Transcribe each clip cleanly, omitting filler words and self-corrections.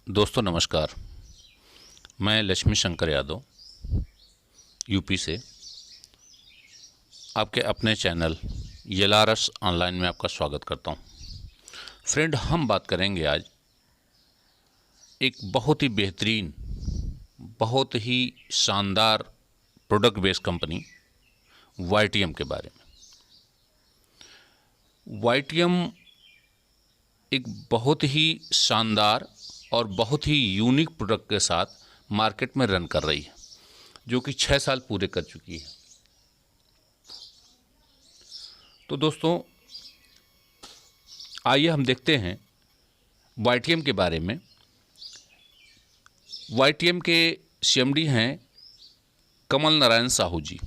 दोस्तों नमस्कार। मैं लक्ष्मी शंकर यादव यूपी से आपके अपने चैनल यलारस ऑनलाइन में आपका स्वागत करता हूं। फ्रेंड, हम बात करेंगे आज एक बहुत ही बेहतरीन, बहुत ही शानदार प्रोडक्ट बेस्ड कंपनी वाईटीएम के बारे में। वाईटीएम एक बहुत ही शानदार और बहुत ही यूनिक प्रोडक्ट के साथ मार्केट में रन कर रही है, जो कि 6 साल पूरे कर चुकी है। तो दोस्तों, आइए हम देखते हैं वाईटीएम के बारे में। वाईटीएम के सीएमडी हैं कमल नारायण साहू जी,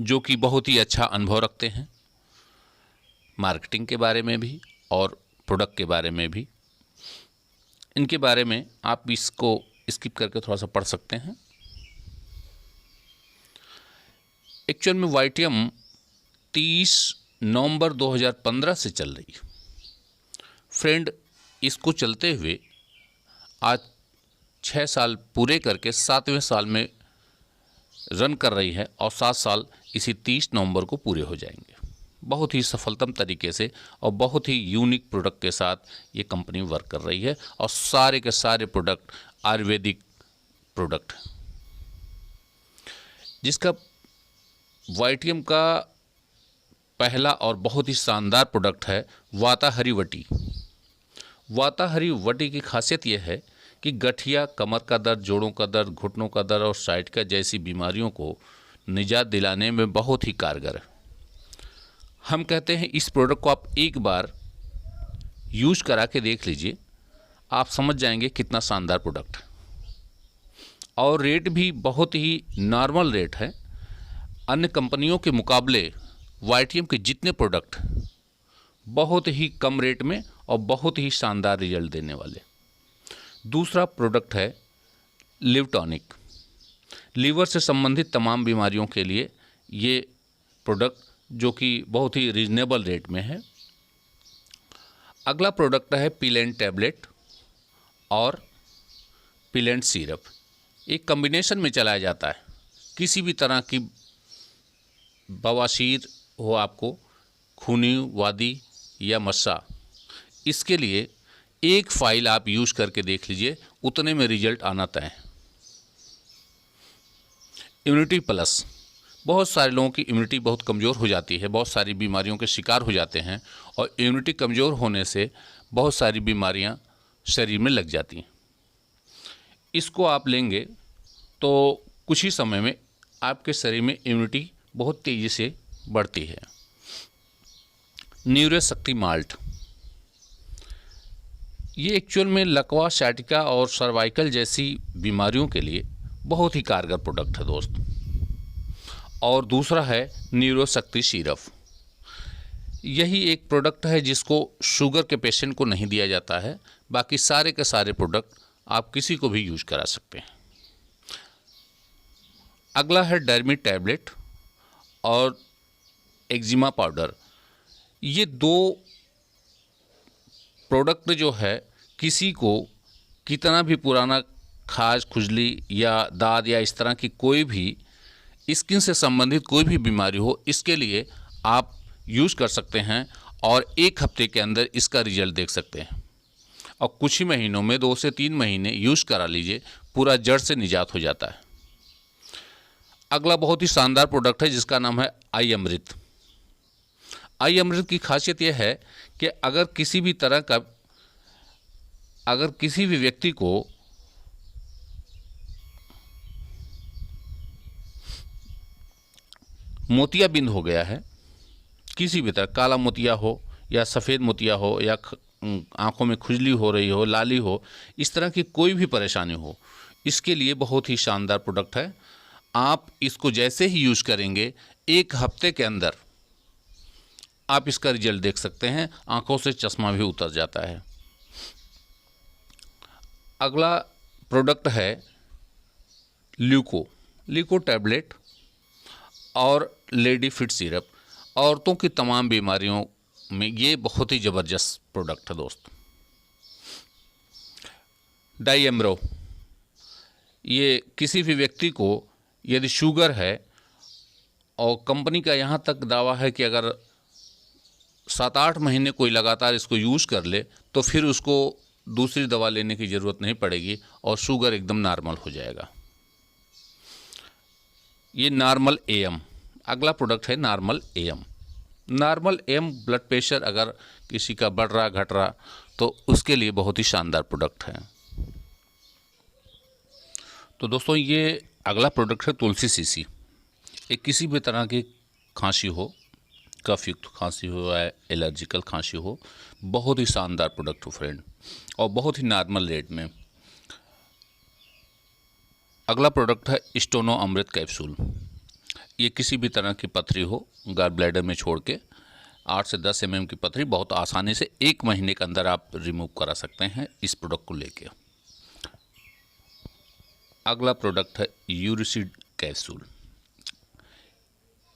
जो कि बहुत ही अच्छा अनुभव रखते हैं मार्केटिंग के बारे में भी और प्रोडक्ट के बारे में भी। इनके बारे में आप इसको स्किप करके थोड़ा सा पढ़ सकते हैं। एक्चुअल में वाईटीएम 30 नवंबर 2015 से चल रही है। फ्रेंड, इसको चलते हुए आज 6 साल पूरे करके 7वें साल में रन कर रही है और 7 साल इसी 30 नवंबर को पूरे हो जाएंगे। बहुत ही सफलतम तरीके से और बहुत ही यूनिक प्रोडक्ट के साथ ये कंपनी वर्क कर रही है और सारे के सारे प्रोडक्ट आयुर्वेदिक प्रोडक्ट, जिसका वाईटीएम का पहला और बहुत ही शानदार प्रोडक्ट है वाताहरी वटी। वाताहरी वटी की खासियत यह है कि गठिया, कमर का दर्द, जोड़ों का दर्द, घुटनों का दर्द और साइटिका जैसी बीमारियों को निजात दिलाने में बहुत ही कारगर है। हम कहते हैं इस प्रोडक्ट को आप एक बार यूज करा के देख लीजिए, आप समझ जाएंगे कितना शानदार प्रोडक्ट है। और रेट भी बहुत ही नॉर्मल रेट है। अन्य कंपनियों के मुकाबले वाईटीएम के जितने प्रोडक्ट बहुत ही कम रेट में और बहुत ही शानदार रिजल्ट देने वाले। दूसरा प्रोडक्ट है लिवटॉनिक। लीवर से संबंधित तमाम बीमारियों के लिए ये प्रोडक्ट, जो कि बहुत ही रीजनेबल रेट में है। अगला प्रोडक्ट है पिलेंट टैबलेट और पिलेंट सिरप। एक कॉम्बिनेशन में चलाया जाता है। किसी भी तरह की बवासीर हो, आपको खूनी वादी या मस्सा, इसके लिए एक फाइल आप यूज करके देख लीजिए, उतने में रिजल्ट आना तय है। इम्यूनिटी प्लस, बहुत सारे लोगों की इम्यूनिटी बहुत कमज़ोर हो जाती है, बहुत सारी बीमारियों के शिकार हो जाते हैं और इम्यूनिटी कमज़ोर होने से बहुत सारी बीमारियां शरीर में लग जाती हैं। इसको आप लेंगे तो कुछ ही समय में आपके शरीर में इम्यूनिटी बहुत तेज़ी से बढ़ती है। न्यूरोशक्ति माल्ट, ये एक्चुअल में लकवा, साइटिका और सर्वाइकल जैसी बीमारियों के लिए बहुत ही कारगर प्रोडक्ट है दोस्त। और दूसरा है न्यूरोशक्ति सिरप। यही एक प्रोडक्ट है जिसको शुगर के पेशेंट को नहीं दिया जाता है। बाकी सारे के सारे प्रोडक्ट आप किसी को भी यूज करा सकते हैं। अगला है डर्मी टैबलेट और एक्जिमा पाउडर। ये दो प्रोडक्ट जो है, किसी को कितना भी पुराना खाज, खुजली या दाद या इस तरह की कोई भी स्किन से संबंधित कोई भी बीमारी हो, इसके लिए आप यूज़ कर सकते हैं और 1 हफ्ते के अंदर इसका रिजल्ट देख सकते हैं। और कुछ ही महीनों में 2 से 3 महीने यूज़ करा लीजिए, पूरा जड़ से निजात हो जाता है। अगला बहुत ही शानदार प्रोडक्ट है जिसका नाम है आई अमृत। आई अमृत की खासियत यह है कि अगर किसी भी व्यक्ति को मोतियाबिंद हो गया है, किसी भी तरह काला मोतिया हो या सफ़ेद मोतिया हो या आँखों में खुजली हो रही हो, लाली हो, इस तरह की कोई भी परेशानी हो, इसके लिए बहुत ही शानदार प्रोडक्ट है। आप इसको जैसे ही यूज़ करेंगे 1 हफ्ते के अंदर आप इसका रिजल्ट देख सकते हैं, आँखों से चश्मा भी उतर जाता है। अगला प्रोडक्ट है ल्यूको टैबलेट और लेडी फिट सिरप। औरतों की तमाम बीमारियों में ये बहुत ही ज़बरदस्त प्रोडक्ट है दोस्त। डाईएमरो, ये किसी भी व्यक्ति को यदि शुगर है और कंपनी का यहाँ तक दावा है कि अगर 7-8 महीने कोई लगातार इसको यूज़ कर ले तो फिर उसको दूसरी दवा लेने की ज़रूरत नहीं पड़ेगी और शुगर एकदम नॉर्मल हो जाएगा। ये नॉर्मल एएम, अगला प्रोडक्ट है normal am. Normal am blood pressure अगर किसी का बढ़ रहा घट रहा तो उसके लिए बहुत ही शानदार प्रोडक्ट है। तो दोस्तों ये अगला प्रोडक्ट है तुलसी सीसी। एक किसी भी तरह की खांसी हो, कफ युक्त खांसी हो या एलर्जिकल खांसी हो, बहुत ही शानदार प्रोडक्ट हो फ्रेंड, और बहुत ही नॉर्मल रेट में। अगला प्रोडक्ट है स्टोनो अमृत कैप्सूल। ये किसी भी तरह की पथरी हो, गॉल ब्लैडर में छोड़ के 8 से 10 mm की पथरी बहुत आसानी से 1 महीने के अंदर आप रिमूव करा सकते हैं इस प्रोडक्ट को लेके। अगला प्रोडक्ट है यूरिसिड कैप्सूल।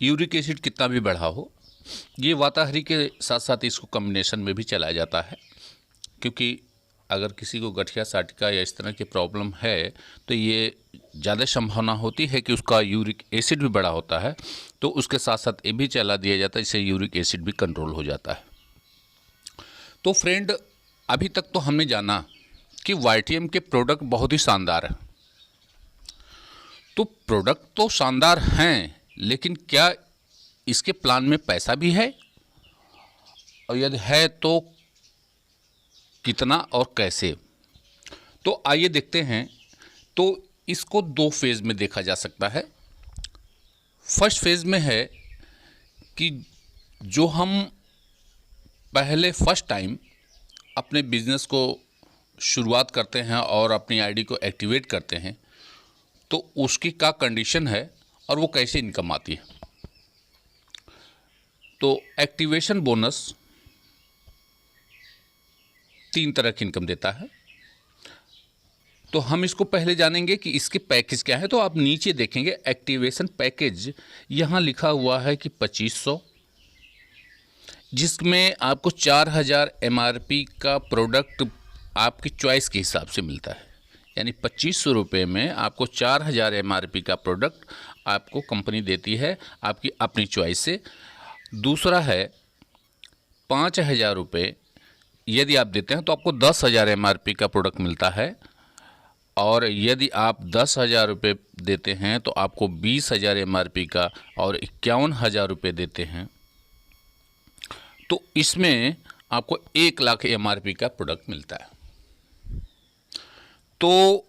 यूरिक एसिड कितना भी बढ़ा हो, ये वाताहरी के साथ साथ इसको कॉम्बिनेशन में भी चलाया जाता है, क्योंकि अगर किसी को गठिया साटिका या इस तरह की प्रॉब्लम है तो ये ज़्यादा संभावना होती है कि उसका यूरिक एसिड भी बढ़ा होता है, तो उसके साथ साथ ये भी चला दिया जाता है, इससे यूरिक एसिड भी कंट्रोल हो जाता है। तो फ्रेंड अभी तक तो हमने जाना कि वाईटीएम के प्रोडक्ट बहुत ही शानदार हैं। तो प्रोडक्ट तो शानदार हैं, लेकिन क्या इसके प्लान में पैसा भी है, और यदि है तो कितना और कैसे? तो आइए देखते हैं। तो इसको 2 फेज़ में देखा जा सकता है। फर्स्ट फेज़ में है कि जो हम पहले फर्स्ट टाइम अपने बिजनेस को शुरुआत करते हैं और अपनी आईडी को एक्टिवेट करते हैं, तो उसकी क्या कंडीशन है और वो कैसे इनकम आती है। तो एक्टिवेशन बोनस 3 तरह की इनकम देता है। तो हम इसको पहले जानेंगे कि इसके पैकेज क्या है। तो आप नीचे देखेंगे एक्टिवेशन पैकेज, यहाँ लिखा हुआ है कि 2500, जिसमें आपको 4000 MRP का प्रोडक्ट आपकी चॉइस के हिसाब से मिलता है। यानी 2500 रुपये में आपको 4000 MRP का प्रोडक्ट आपको कंपनी देती है आपकी अपनी चॉइस से। दूसरा है 5000 रुपये यदि आप देते हैं तो आपको 10,000 MRP का प्रोडक्ट मिलता है, और यदि आप 10,000 रुपये देते हैं तो आपको 20,000 MRP का, और 51,000 रुपये देते हैं तो इसमें आपको 1 लाख MRP का प्रोडक्ट मिलता है। तो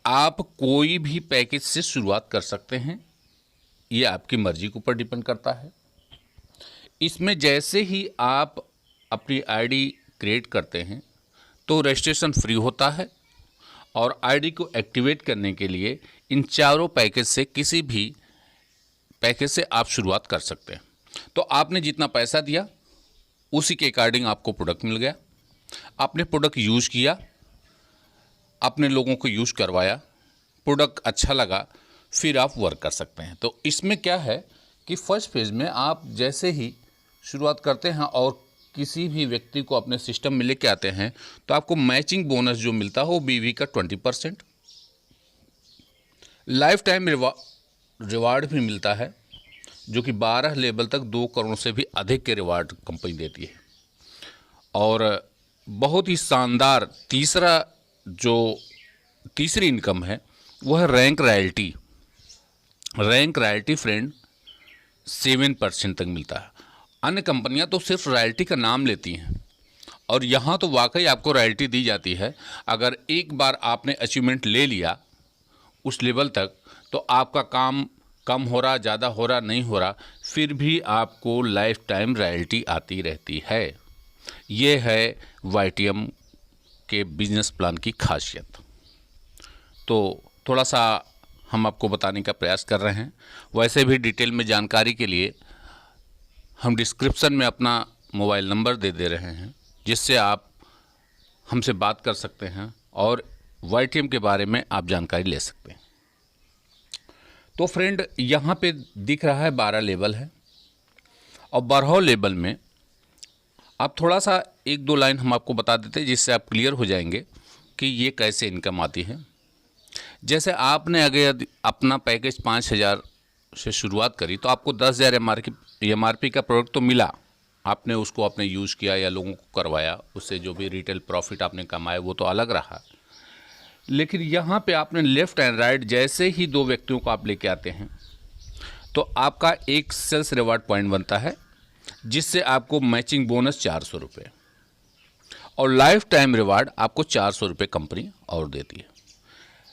आप कोई भी पैकेज से शुरुआत कर सकते हैं, ये आपकी मर्जी के ऊपर डिपेंड करता है। इसमें जैसे ही आप अपनी आईडी क्रिएट करते हैं तो रजिस्ट्रेशन फ्री होता है, और आईडी को एक्टिवेट करने के लिए इन चारों पैकेज से किसी भी पैकेज से आप शुरुआत कर सकते हैं। तो आपने जितना पैसा दिया उसी के अकॉर्डिंग आपको प्रोडक्ट मिल गया। आपने प्रोडक्ट यूज़ किया, अपने लोगों को यूज़ करवाया, प्रोडक्ट अच्छा लगा, फिर आप वर्क कर सकते हैं। तो इसमें क्या है कि फर्स्ट फेज़ में आप जैसे ही शुरुआत करते हैं और किसी भी व्यक्ति को अपने सिस्टम में लेके आते हैं तो आपको मैचिंग बोनस जो मिलता है वो बीवी का 20%, लाइफ टाइम रिवार्ड भी मिलता है, जो कि 12 लेवल तक 2 करोड़ से भी अधिक के रिवार्ड कंपनी देती है। और बहुत ही शानदार तीसरी इनकम है वो है rank royalty. Rank royalty friend 7% तक मिलता है। अन्य कंपनियां तो सिर्फ रॉयल्टी का नाम लेती हैं, और यहाँ तो वाकई आपको रॉयल्टी दी जाती है। अगर एक बार आपने अचीवमेंट ले लिया उस लेवल तक तो आपका काम कम हो रहा, ज़्यादा हो रहा, नहीं हो रहा, फिर भी आपको लाइफ टाइम रॉयल्टी आती रहती है। ये है वाईटीएम के बिजनेस प्लान की खासियत। तो थोड़ा सा हम आपको बताने का प्रयास कर रहे हैं। वैसे भी डिटेल में जानकारी के लिए हम डिस्क्रिप्शन में अपना मोबाइल नंबर दे रहे हैं, जिससे आप हमसे बात कर सकते हैं और वाईटीएम के बारे में आप जानकारी ले सकते हैं। तो फ्रेंड यहाँ पे दिख रहा है 12 लेवल है, और 12 लेवल में आप थोड़ा सा 1-2 लाइन हम आपको बता देते हैं जिससे आप क्लियर हो जाएंगे। कि ये कैसे इनकम आती है। जैसे आपने अगर अपना पैकेज 5,000 से शुरुआत करी तो आपको 10,000 MRP का प्रोडक्ट तो मिला, आपने उसको आपने यूज़ किया या लोगों को करवाया, उससे जो भी रिटेल प्रॉफिट आपने कमाया वो तो अलग रहा। लेकिन यहाँ पे आपने लेफ़्ट एंड राइट जैसे ही 2 व्यक्तियों को आप लेके आते हैं तो आपका एक सेल्स रिवार्ड पॉइंट बनता है, जिससे आपको मैचिंग बोनस 400 रुपये और लाइफ टाइम रिवार्ड आपको 400 रुपये कंपनी और देती है,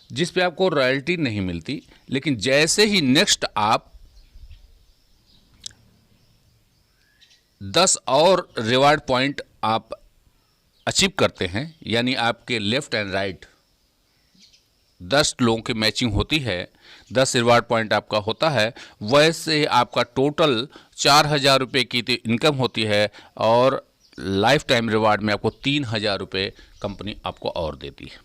जिस पे आपको रॉयल्टी नहीं मिलती। लेकिन जैसे ही नेक्स्ट आप 10 और रिवार्ड पॉइंट आप अचीव करते हैं, यानी आपके लेफ्ट एंड राइट 10 लोगों की मैचिंग होती है, 10 रिवार्ड पॉइंट आपका होता है, वैसे आपका टोटल 4,000 रुपये की इनकम होती है और लाइफ टाइम रिवार्ड में आपको 3,000 रुपये कंपनी आपको और देती है।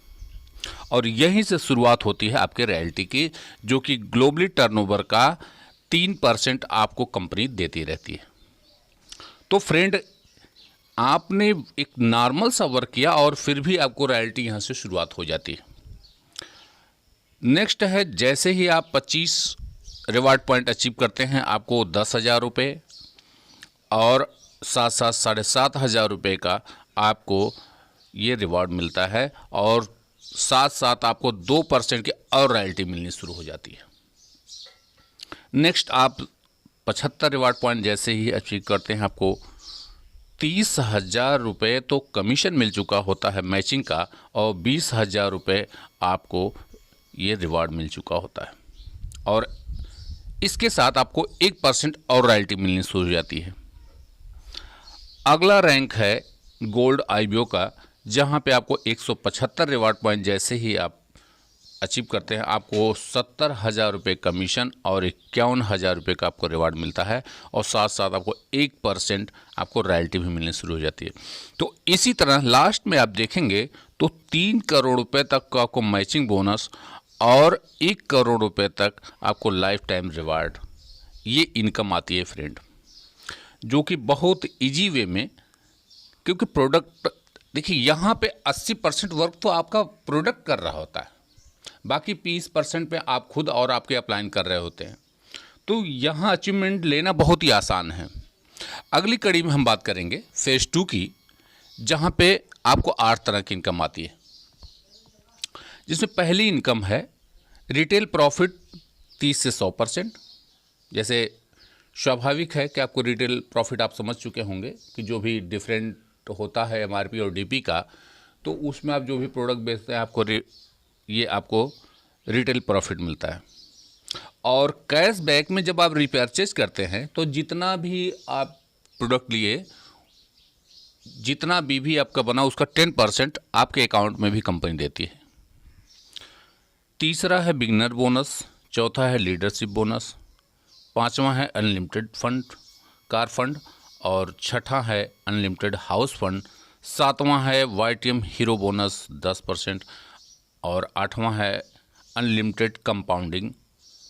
और यहीं से शुरुआत होती है आपके रॉयल्टी की, जो कि ग्लोबली टर्नओवर का 3% आपको कंपनी देती रहती है। तो फ्रेंड, आपने एक नॉर्मल सा वर्क किया और फिर भी आपको रॉयल्टी यहाँ से शुरुआत हो जाती है। नेक्स्ट है, जैसे ही आप 25 रिवार्ड पॉइंट अचीव करते हैं आपको 10,000 रुपये और साथ साथ 7,500 रुपये का आपको ये रिवार्ड मिलता है और साथ साथ आपको 2% की और रॉयल्टी मिलनी शुरू हो जाती है। नेक्स्ट आप 75 रिवार्ड पॉइंट जैसे ही अचीव करते हैं आपको 30,000 रुपये तो कमीशन मिल चुका होता है मैचिंग का और 20,000 रुपये आपको ये रिवार्ड मिल चुका होता है और इसके साथ आपको 1% और रॉयल्टी मिलनी शुरू हो जाती है। अगला रैंक है गोल्ड IBO का, जहाँ पे आपको 175 रिवार्ड पॉइंट जैसे ही आप अचीव करते हैं आपको 70,000 रुपये कमीशन और 51,000 रुपये का आपको रिवार्ड मिलता है और साथ साथ आपको 1% आपको रॉयल्टी भी मिलनी शुरू हो जाती है। तो इसी तरह लास्ट में आप देखेंगे तो 3 करोड़ रुपये तक का आपको मैचिंग बोनस और 1 करोड़ रुपये तक आपको लाइफ टाइम रिवार्ड ये इनकम आती है फ्रेंड, जो कि बहुत इजी वे में, क्योंकि प्रोडक्ट देखिए यहाँ पे 80% वर्क तो आपका प्रोडक्ट कर रहा होता है, बाकी 20% पे आप खुद और आपके अप्लाइन कर रहे होते हैं। तो यहाँ अचीवमेंट लेना बहुत ही आसान है। अगली कड़ी में हम बात करेंगे फेज़ 2 की, जहाँ पे आपको 8 तरह की इनकम आती है, जिसमें पहली इनकम है रिटेल प्रॉफिट 30 से 100%। जैसे स्वाभाविक है कि आपको रिटेल प्रॉफिट आप समझ चुके होंगे कि जो भी डिफरेंट होता है MRP और DP का, तो उसमें आप जो भी प्रोडक्ट बेचते हैं आपको ये आपको रिटेल प्रॉफिट मिलता है। और कैशबैक में जब आप रिपर्चेज करते हैं तो जितना भी आप प्रोडक्ट लिए, जितना भी आपका बना उसका 10% आपके अकाउंट में भी कंपनी देती है। तीसरा है बिगनर बोनस, चौथा है लीडरशिप बोनस, पांचवा है अनलिमिटेड फंड कार फंड और छठा है अनलिमिटेड हाउस फंड, सातवां है YTM हीरो बोनस 10% और आठवां है अनलिमिटेड कंपाउंडिंग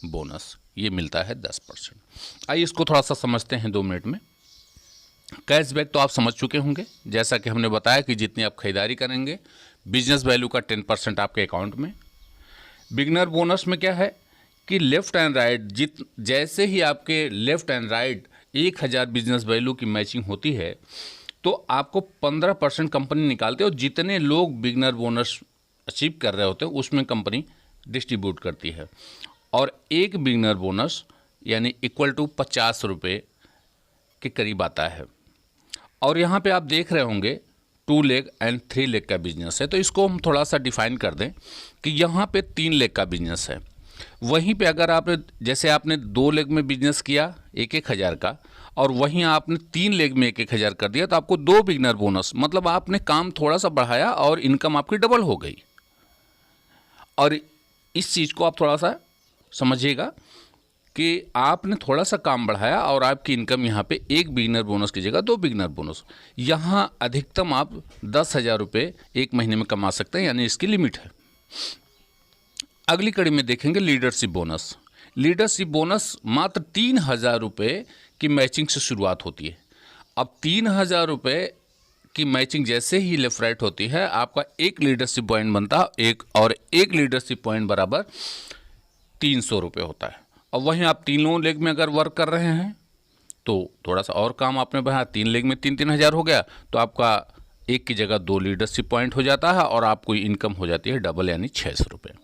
बोनस, ये मिलता है 10%। आइए इसको थोड़ा सा समझते हैं 2 मिनट में। कैशबैक तो आप समझ चुके होंगे, जैसा कि हमने बताया कि जितनी आप खरीदारी करेंगे बिजनेस वैल्यू का 10% आपके अकाउंट में। बिगनर बोनस में क्या है कि लेफ़्ट एंड राइट जैसे ही आपके left and right 1,000 business value की मैचिंग होती है तो आपको 15% कंपनी निकालते है और जितने लोग बिगनर बोनस अचीव कर रहे होते हैं उसमें कंपनी डिस्ट्रीब्यूट करती है और एक बिगनर बोनस यानी इक्वल टू 50 रुपये के करीब आता है। और यहाँ पे आप देख रहे होंगे 2 लेग एंड 3 लेग का बिजनेस है, तो इसको हम थोड़ा सा डिफाइन कर दें कि यहाँ पे 3 लेग का बिजनेस है। वहीं पे अगर आपने जैसे आपने 2 लेग में बिजनेस किया 1,000 का और वहीं आपने 3 लेग में 1,000 कर दिया तो आपको 2 बिगनर बोनस, मतलब आपने काम थोड़ा सा बढ़ाया और इनकम आपकी डबल हो गई। और इस चीज़ को आप थोड़ा सा समझिएगा कि आपने थोड़ा सा काम बढ़ाया और आपकी इनकम यहाँ पे 1 बिगनर बोनस की जगह 2 बिगनर बोनस। यहाँ अधिकतम आप 10,000 रुपये 1 महीने में कमा सकते हैं, यानी इसकी लिमिट है। अगली कड़ी में देखेंगे लीडरशिप बोनस। लीडरशिप बोनस मात्र 3,000 रुपये की मैचिंग से शुरुआत होती है। अब 3,000 रुपये की मैचिंग जैसे ही लेफ्ट राइट होती है, आपका एक लीडरशिप पॉइंट बनता है, एक लीडरशिप पॉइंट बराबर 300 रुपये होता है। और वहीं आप तीनों लेग में अगर वर्क कर रहे हैं तो थोड़ा सा और काम आपने बढ़ाया, 3 लेग में 3-3 हज़ार हो गया, तो आपका एक की जगह 2 लीडरशिप पॉइंट हो जाता है और आपको इनकम हो जाती है डबल, यानी 600 रुपये।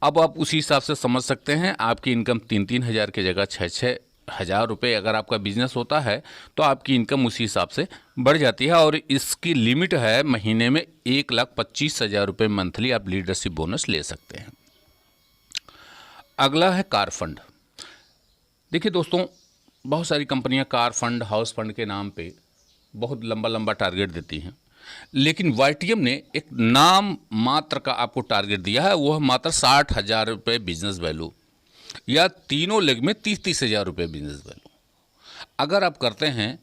अब आप उसी हिसाब से समझ सकते हैं, आपकी इनकम 3-3 हज़ार की जगह 6-6 हज़ार रुपये अगर आपका बिजनेस होता है तो आपकी इनकम उसी हिसाब से बढ़ जाती है। और इसकी लिमिट है महीने में 1,25,000 रुपये मंथली आप लीडरशिप बोनस ले सकते हैं। अगला है कार फंड। देखिए दोस्तों, बहुत सारी कंपनियां कार फंड, हाउस फंड के नाम पे बहुत लंबा लंबा टारगेट देती हैं, लेकिन वाईटीएम ने एक नाम मात्र का आपको टारगेट दिया है, वो है मात्र 60,000 रुपये बिजनेस वैल्यू, या तीनों लेग में 30-30 हज़ार रुपये बिजनेस वैल्यू। अगर आप करते हैं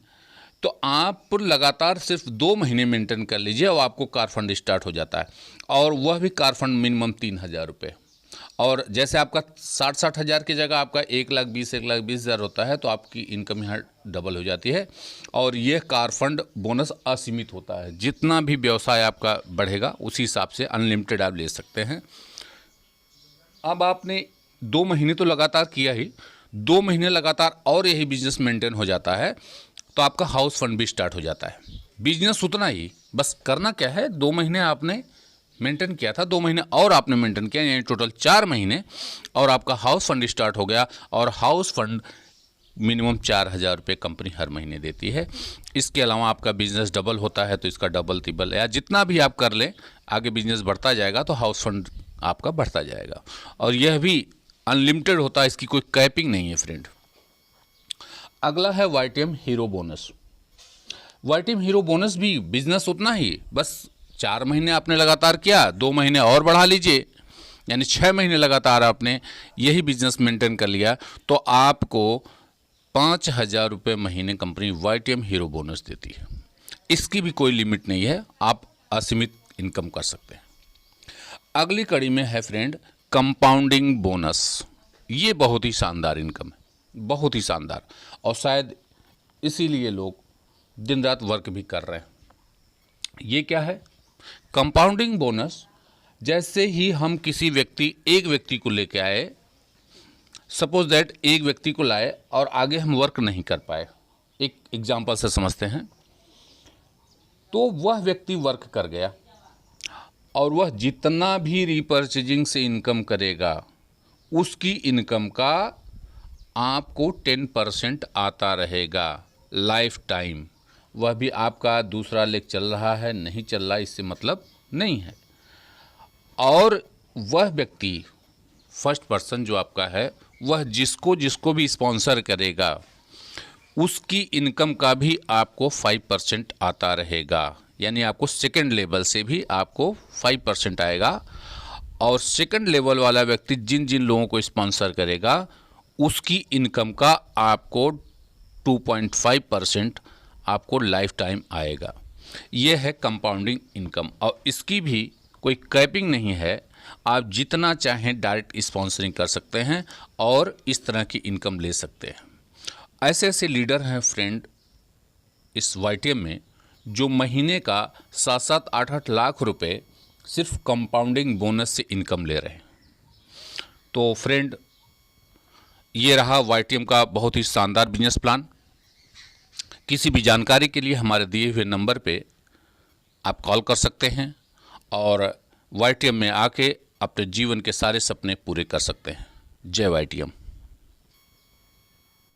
तो आप लगातार सिर्फ 2 महीने मेंटेन कर लीजिए और आपको कार फंड स्टार्ट हो जाता है, और वह भी कार फंड मिनिमम 3,000 रुपये। और जैसे आपका 60 हज़ार की जगह आपका 1,20,000 होता है, तो आपकी इनकम यहाँ डबल हो जाती है। और यह कार फंड बोनस असीमित होता है, जितना भी व्यवसाय आपका बढ़ेगा उसी हिसाब से अनलिमिटेड आप ले सकते हैं। अब आपने 2 महीने तो लगातार किया ही, 2 महीने लगातार और यही बिजनेस मेंटेन हो जाता है तो आपका हाउस फंड भी स्टार्ट हो जाता है। बिजनेस उतना ही, बस करना क्या है, 2 महीने आपने मेंटेन किया था, 2 महीने और आपने मेंटेन किया, यानी टोटल 4 महीने, और आपका हाउस फंड स्टार्ट हो गया। और हाउस फंड मिनिमम 4,000 रुपये कंपनी हर महीने देती है। इसके अलावा आपका बिजनेस डबल होता है तो इसका डबल तिबल या जितना भी आप कर लें, आगे बिजनेस बढ़ता जाएगा तो हाउस फंड आपका बढ़ता जाएगा। और यह भी अनलिमिटेड होता है, इसकी कोई कैपिंग नहीं है फ्रेंड। अगला है YTM hero bonus. YTM hero bonus भी बिजनेस उतना ही, बस 4 महीने आपने लगातार किया, 2 महीने और बढ़ा लीजिए, यानी 6 महीने लगातार आपने यही बिजनेस मेंटेन कर लिया तो आपको 5,000 रुपये महीने कंपनी वाईटीएम हीरो बोनस देती है। इसकी भी कोई लिमिट नहीं है, आप असीमित इनकम कर सकते हैं। अगली कड़ी में है फ्रेंड कंपाउंडिंग बोनस। ये बहुत ही शानदार इनकम है, बहुत ही शानदार, और शायद इसीलिए लोग दिन रात वर्क भी कर रहे हैं। ये क्या है? कंपाउंडिंग बोनस, जैसे ही हम एक व्यक्ति को लेके आए, सपोज दैट एक व्यक्ति को लाए और आगे हम वर्क नहीं कर पाए, एक एग्जांपल से समझते हैं, तो वह व्यक्ति वर्क कर गया और वह जितना भी रीपर्चेजिंग से इनकम करेगा उसकी इनकम का आपको 10% आता रहेगा लाइफ टाइम। वह भी आपका दूसरा लेग चल रहा है नहीं चल रहा, इससे मतलब नहीं है। और वह व्यक्ति फर्स्ट पर्सन जो आपका है, वह जिसको भी स्पॉन्सर करेगा उसकी इनकम का भी आपको 5% आता रहेगा, यानी आपको सेकंड लेवल से भी आपको 5% आएगा। और सेकंड लेवल वाला व्यक्ति जिन जिन लोगों को स्पॉन्सर करेगा उसकी इनकम का आपको 2.5% आपको लाइफ टाइम आएगा। यह है कंपाउंडिंग इनकम, और इसकी भी कोई कैपिंग नहीं है, आप जितना चाहें डायरेक्ट स्पॉन्सरिंग कर सकते हैं और इस तरह की इनकम ले सकते हैं। ऐसे ऐसे लीडर हैं फ्रेंड इस वाईटीएम में जो महीने का 7-7, 8-8 लाख रुपए सिर्फ कंपाउंडिंग बोनस से इनकम ले रहे हैं। तो फ्रेंड, ये रहा वाईटीएम का बहुत ही शानदार बिजनेस प्लान। किसी भी जानकारी के लिए हमारे दिए हुए नंबर पे आप कॉल कर सकते हैं और वाईटीएम में आके अपने जीवन के सारे सपने पूरे कर सकते हैं। जय वाईटीएम।